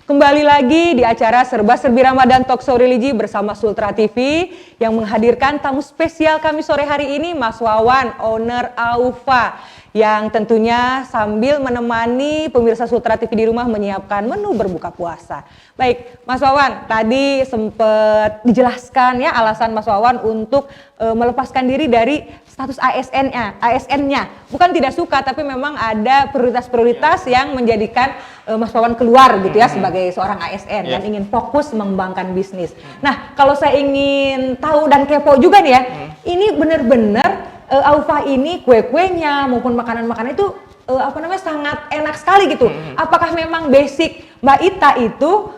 Kembali lagi di acara Serba-Serbi Ramadan Talk Show Religi bersama Sultra TV yang menghadirkan tamu spesial kami sore hari ini, Mas Wawan, owner Aufa, yang tentunya sambil menemani pemirsa Sultra TV di rumah menyiapkan menu berbuka puasa. Baik, Mas Wawan, tadi sempat dijelaskan ya alasan Mas Wawan untuk melepaskan diri dari status ASN-nya. Bukan tidak suka, tapi memang ada prioritas-prioritas yang menjadikan Mas Wawan keluar gitu ya sebagai seorang ASN dan ingin fokus mengembangkan bisnis. Nah, kalau saya ingin tahu dan kepo juga nih ya, ini benar-benar Aufa ini kue-kuenya maupun makanan-makanan itu sangat enak sekali gitu. Apakah memang basic Mbak Ita itu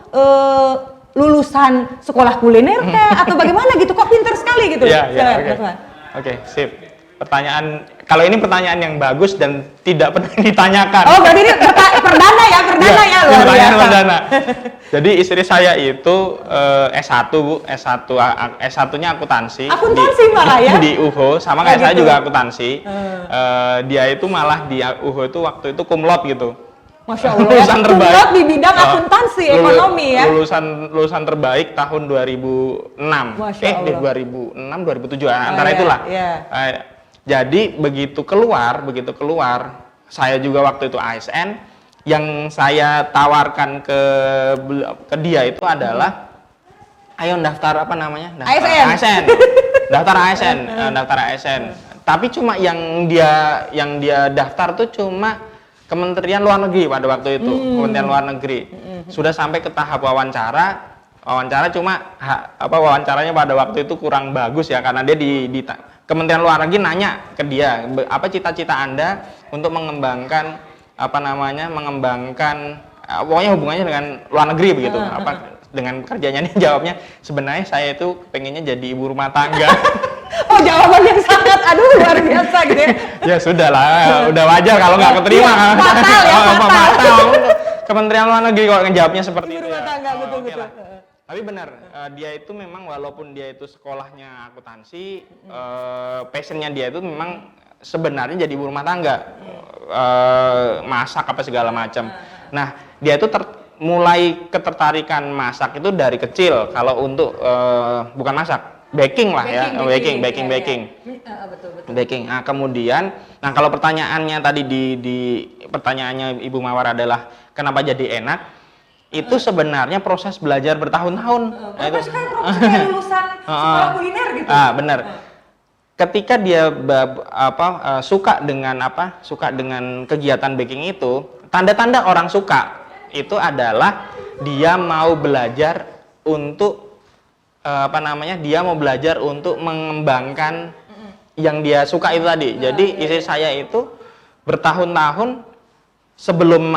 lulusan sekolah kuliner kah atau bagaimana gitu? Kok pintar sekali gitu? Oke, sip. Pertanyaan, kalau ini pertanyaan yang bagus dan tidak pernah ditanyakan. Oh, berarti ini perdana ya, luar biasa. Perdana. Jadi istri saya itu S1, Bu. S1-nya akuntansi. Akuntansi malah ya? Di UHO, sama kayak saya juga akuntansi. Dia itu malah di UHO itu waktu itu cum laude gitu. Masya Allah, lulusan terbaik di bidang akuntansi, ekonomi ya. Lulusan terbaik tahun 2006. Masya Allah. 2006, 2007 antara itulah. Jadi begitu keluar, saya juga waktu itu ASN, yang saya tawarkan ke dia itu adalah, ayo daftar apa namanya? ASN. Daftar ASN. Tapi cuma yang dia daftar tuh cuma Kementerian Luar Negeri pada waktu itu, Kementerian Luar Negeri. Sudah sampai ke tahap wawancara cuma wawancaranya pada waktu itu kurang bagus ya, karena dia di Kementerian Luar Negeri nanya ke dia, apa cita-cita Anda untuk mengembangkan pokoknya hubungannya dengan luar negeri begitu. Dengan kerjanya dia jawabnya, sebenarnya saya itu pengennya jadi ibu rumah tangga. Oh, jawaban yang sangat luar biasa gitu ya. Ya sudah lah, udah wajar kalau nggak keterima. Fatal. Kementerian Luar Negeri kalau ngejawabnya seperti itu. Rumah tangga, betul. Tapi benar, dia itu memang walaupun dia itu sekolahnya akuntansi, passionnya dia itu memang sebenarnya jadi ibu rumah tangga, masak apa segala macam. Nah, dia itu mulai ketertarikan masak itu dari kecil. Kalau untuk bukan masak, baking lah ya, baking. Betul. Baking. Nah, kemudian, kalau pertanyaannya tadi di pertanyaannya Ibu Mawar adalah kenapa jadi enak? Itu sebenarnya proses belajar bertahun-tahun. Prosesnya lulusan sekolah kuliner gitu. Benar. Ketika dia suka dengan kegiatan baking itu, tanda-tanda orang suka itu adalah dia mau belajar untuk dia mau belajar untuk mengembangkan yang dia suka itu tadi. Jadi istri saya itu bertahun-tahun sebelum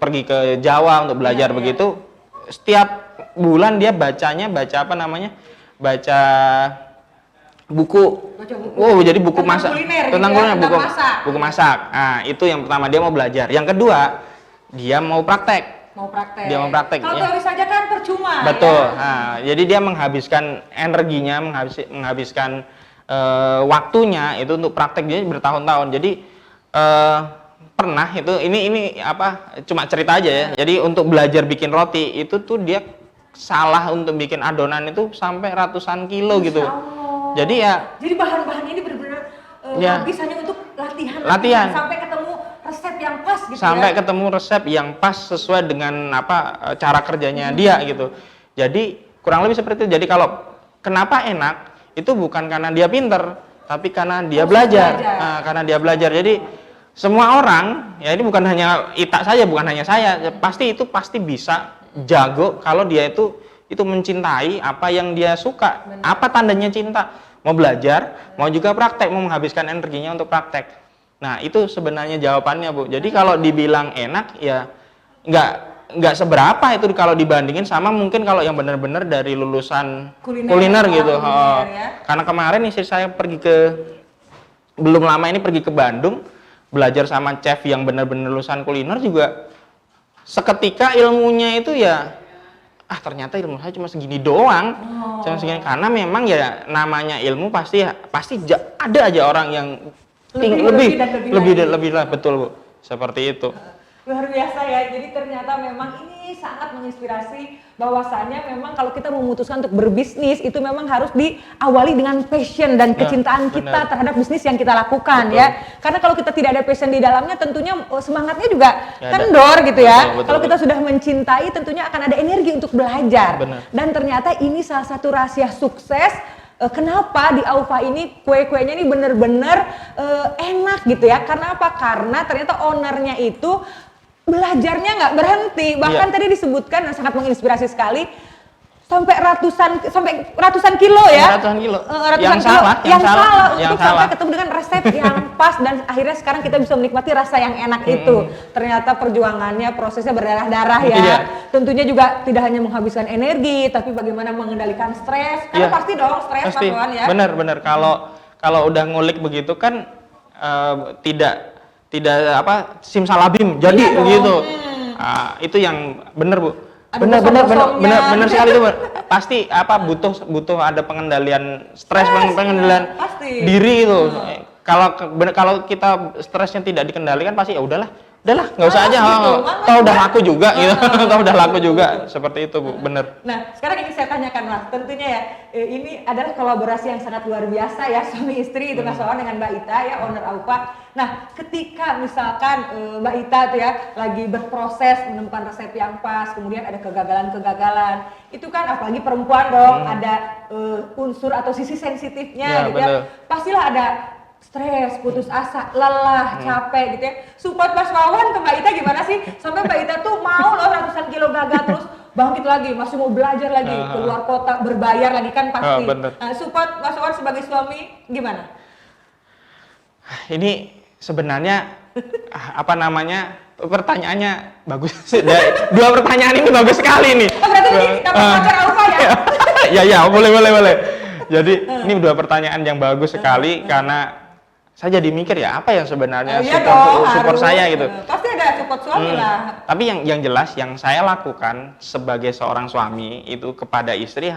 pergi ke Jawa untuk belajar begitu, setiap bulan dia baca buku. Jadi buku masak tentang kuliner, buku masak. Nah, itu yang pertama dia mau belajar. Yang kedua, dia mau praktek. Dia mau praktek. Kalau teori saja kan percuma. Betul. Ya? Nah, jadi dia menghabiskan energinya, menghabiskan waktunya itu untuk praktek dia bertahun-tahun. Jadi pernah itu cuma cerita aja ya. Jadi untuk belajar bikin roti itu tuh dia salah untuk bikin adonan itu sampai ratusan kilo gitu. Jadi bahan-bahan ini benar-benar habis hanya untuk latihan sampai ketemu resep yang pas gitu. Ketemu resep yang pas sesuai dengan cara kerjanya dia gitu. Jadi kurang lebih seperti itu. Jadi kalau kenapa enak itu bukan karena dia pinter, tapi karena dia belajar. Karena dia belajar. Jadi semua orang, ya ini bukan hanya Ita saja, bukan hanya saya, pasti bisa jago kalau dia itu mencintai apa yang dia suka. Benar. Apa tandanya cinta? Mau belajar, mau juga praktek, mau menghabiskan energinya untuk praktek. Nah, itu sebenarnya jawabannya, Bu. Jadi kalau dibilang enak, ya nggak seberapa itu kalau dibandingin sama mungkin kalau yang benar-benar dari lulusan kuliner gitu. Ya. Karena kemarin istri saya belum lama ini pergi ke Bandung, belajar sama chef yang benar-benar lulusan kuliner juga, seketika ilmunya itu ya ternyata ilmu saya cuma segini doang. Cuma segini, karena memang ya namanya ilmu pasti ada aja orang yang lebih betul, Bu, seperti itu. Luar biasa ya, jadi ternyata memang ini ini sangat menginspirasi bahwasannya memang kalau kita memutuskan untuk berbisnis itu memang harus diawali dengan passion dan kecintaan kita terhadap bisnis yang kita lakukan. Betul. Ya. Karena kalau kita tidak ada passion di dalamnya tentunya semangatnya juga kendor gitu ya. Kalau kita sudah mencintai tentunya akan ada energi untuk belajar. Benar. Dan ternyata ini salah satu rahasia sukses. Kenapa di Aufa ini kue-kuenya ini bener-bener enak gitu ya? Karena apa? Karena ternyata ownernya itu belajarnya nggak berhenti. Bahkan tadi disebutkan dan sangat menginspirasi sekali sampai ratusan kilo ya. Ratusan kilo. Yang salah untuk sampai ketemu dengan resep yang pas dan akhirnya sekarang kita bisa menikmati rasa yang enak itu. Ternyata perjuangannya, prosesnya berdarah-darah ya. Tentunya juga tidak hanya menghabiskan energi, tapi bagaimana mengendalikan stres. Karena pasti dong stres Mas Wawan ya. Bener. Kalau udah ngulik begitu kan tidak simsalabim jadi begitu. Itu yang bener Bu. Benar sekali itu pasti butuh ada pengendalian stres, pengendalian diri itu. Kalau kita stresnya tidak dikendalikan pasti ya udahlah nggak usah aja gitu. Toh udah laku juga gitu. Toh udah laku juga seperti itu Bu, bener. Nah sekarang ini saya tanyakan Mas, tentunya ya ini adalah kolaborasi yang sangat luar biasa ya suami istri itu Mas Wawan dengan Mbak Ita ya owner Aufa. Nah ketika misalkan Mbak Ita tuh ya lagi berproses menemukan resep yang pas, kemudian ada kegagalan itu kan apalagi perempuan dong ada unsur atau sisi sensitifnya gitu ya. Pastilah ada stres, putus asa, lelah, capek gitu ya. Support Mas Wawan ke Mbak Ita gimana sih? Sampai Mbak Ita tuh mau loh ratusan kilo gagal terus bangkit lagi, masih mau belajar lagi, keluar kota, berbayar lagi kan pasti. Nah, support Mas Wawan sebagai suami gimana? Ini sebenarnya pertanyaannya bagus. Dua pertanyaan ini bagus sekali nih. Berarti ini dapat pacar Aufa ya? Ya, boleh. Jadi ini dua pertanyaan yang bagus sekali karena saya jadi mikir ya apa yang sebenarnya support saya gitu. Pasti ada support suami lah. Tapi yang jelas yang saya lakukan sebagai seorang suami itu kepada istri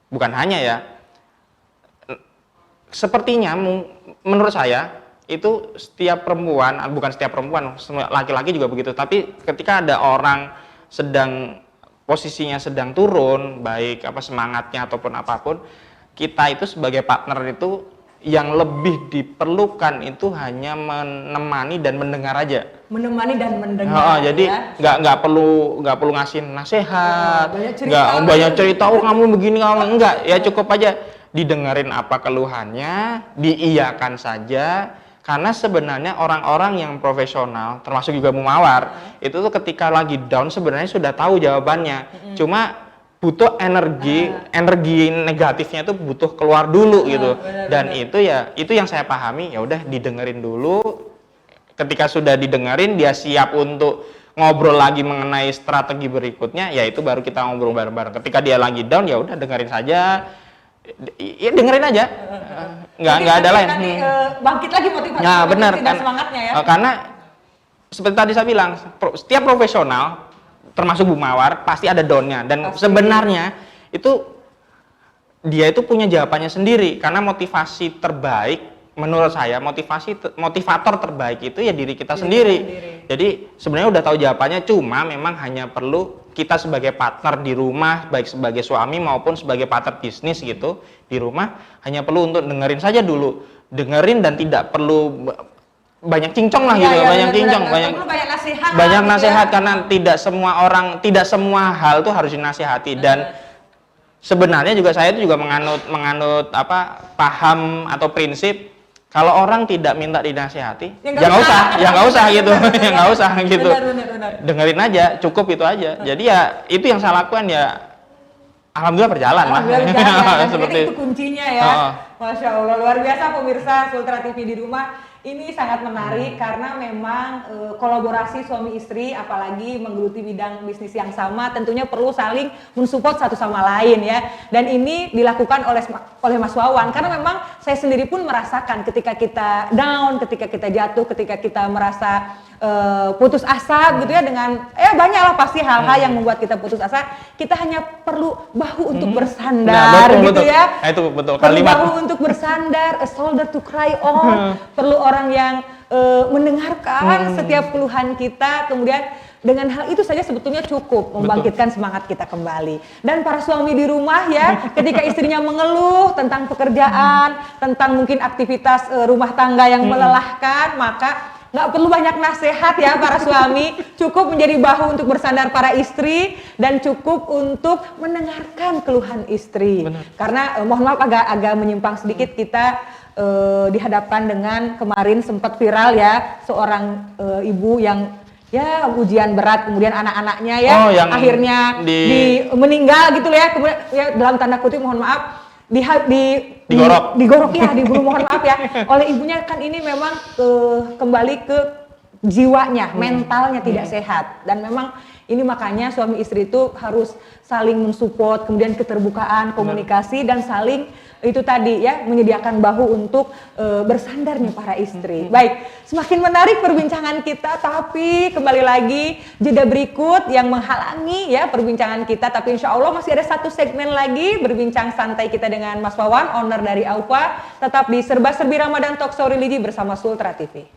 bukan hanya ya. Sepertinya menurut saya itu bukan setiap perempuan, laki-laki juga begitu. Tapi ketika ada orang posisinya sedang turun, baik semangatnya ataupun apapun, kita itu sebagai partner itu yang lebih diperlukan itu hanya menemani dan mendengar aja. Menemani dan mendengar. Jadi nggak perlu ngasih nasihat, nggak banyak cerita. Kamu begini, kamu enggak. Ya cukup aja didengerin apa keluhannya, diiyakan saja. Karena sebenarnya orang-orang yang profesional, termasuk juga Mumawar, itu tuh ketika lagi down sebenarnya sudah tahu jawabannya. Cuma butuh energi negatifnya itu butuh keluar dulu gitu. Dan itu yang saya pahami, ya udah didengerin dulu. Ketika sudah didengerin, dia siap untuk ngobrol lagi mengenai strategi berikutnya, ya itu baru kita ngobrol bareng-bareng. Ketika dia lagi down, ya udah dengerin saja. Ya dengerin aja. Nggak ada lain. Bangkit lagi motivasi. Nah, benar kan semangatnya ya. Karena seperti tadi saya bilang, setiap profesional termasuk Bu Mawar pasti ada down-nya dan sebenarnya itu dia itu punya jawabannya sendiri karena motivasi terbaik menurut saya motivator terbaik itu ya diri kita sendiri. Jadi sebenarnya udah tahu jawabannya, cuma memang hanya perlu kita sebagai partner di rumah, baik sebagai suami maupun sebagai partner bisnis gitu di rumah, hanya perlu untuk dengerin saja dulu, dengerin dan tidak perlu banyak cincong lah gitu, banyak nasihat karena tidak semua hal tuh harus dinasihati. Dan sebenarnya juga saya itu juga menganut paham atau prinsip kalau orang tidak minta dinasihati ya nggak usah gitu. Benar. Dengerin aja, cukup itu aja. Jadi ya itu yang saya lakukan ya. Alhamdulillah berjalan lah. Seperti itu kuncinya ya. Masya Allah, luar biasa pemirsa Sultra TV di rumah. Ini sangat menarik karena memang kolaborasi suami istri apalagi menggeluti bidang bisnis yang sama tentunya perlu saling mensupport satu sama lain ya. Dan ini dilakukan oleh Mas Wawan karena memang saya sendiri pun merasakan ketika kita down, ketika kita jatuh, ketika kita merasa putus asa gitu ya dengan banyaklah pasti hal-hal yang membuat kita putus asa. Kita hanya perlu bahu untuk bersandar betul. Ya. Itu betul kalimat. Perlu bahu untuk bersandar, a shoulder to cry on. Perlu orang yang mendengarkan setiap keluhan kita, kemudian dengan hal itu saja sebetulnya cukup membangkitkan semangat kita kembali. Dan para suami di rumah ya, ketika istrinya mengeluh tentang pekerjaan, tentang mungkin aktivitas rumah tangga yang melelahkan, maka nggak perlu banyak nasihat ya para suami, cukup menjadi bahu untuk bersandar para istri dan cukup untuk mendengarkan keluhan istri. Benar. Karena mohon maaf agak menyimpang sedikit, kita dihadapkan dengan kemarin sempat viral ya seorang ibu yang ya ujian berat, kemudian anak-anaknya ya yang akhirnya meninggal gitu ya, kemudian ya dalam tanda kutip mohon maaf digorok ya, dibunuh mohon maaf ya oleh ibunya. Kan ini memang kembali ke jiwanya, mentalnya tidak sehat, dan memang ini makanya suami istri itu harus saling mensupport, kemudian keterbukaan, komunikasi, dan saling itu tadi ya menyediakan bahu untuk bersandarnya para istri. Baik, semakin menarik perbincangan kita, tapi kembali lagi jeda berikut yang menghalangi ya perbincangan kita, tapi insya Allah masih ada satu segmen lagi berbincang santai kita dengan Mas Wawan, owner dari Aufa. Tetap di Serba-Serbi Ramadan Talkshow Religi bersama Sultra TV.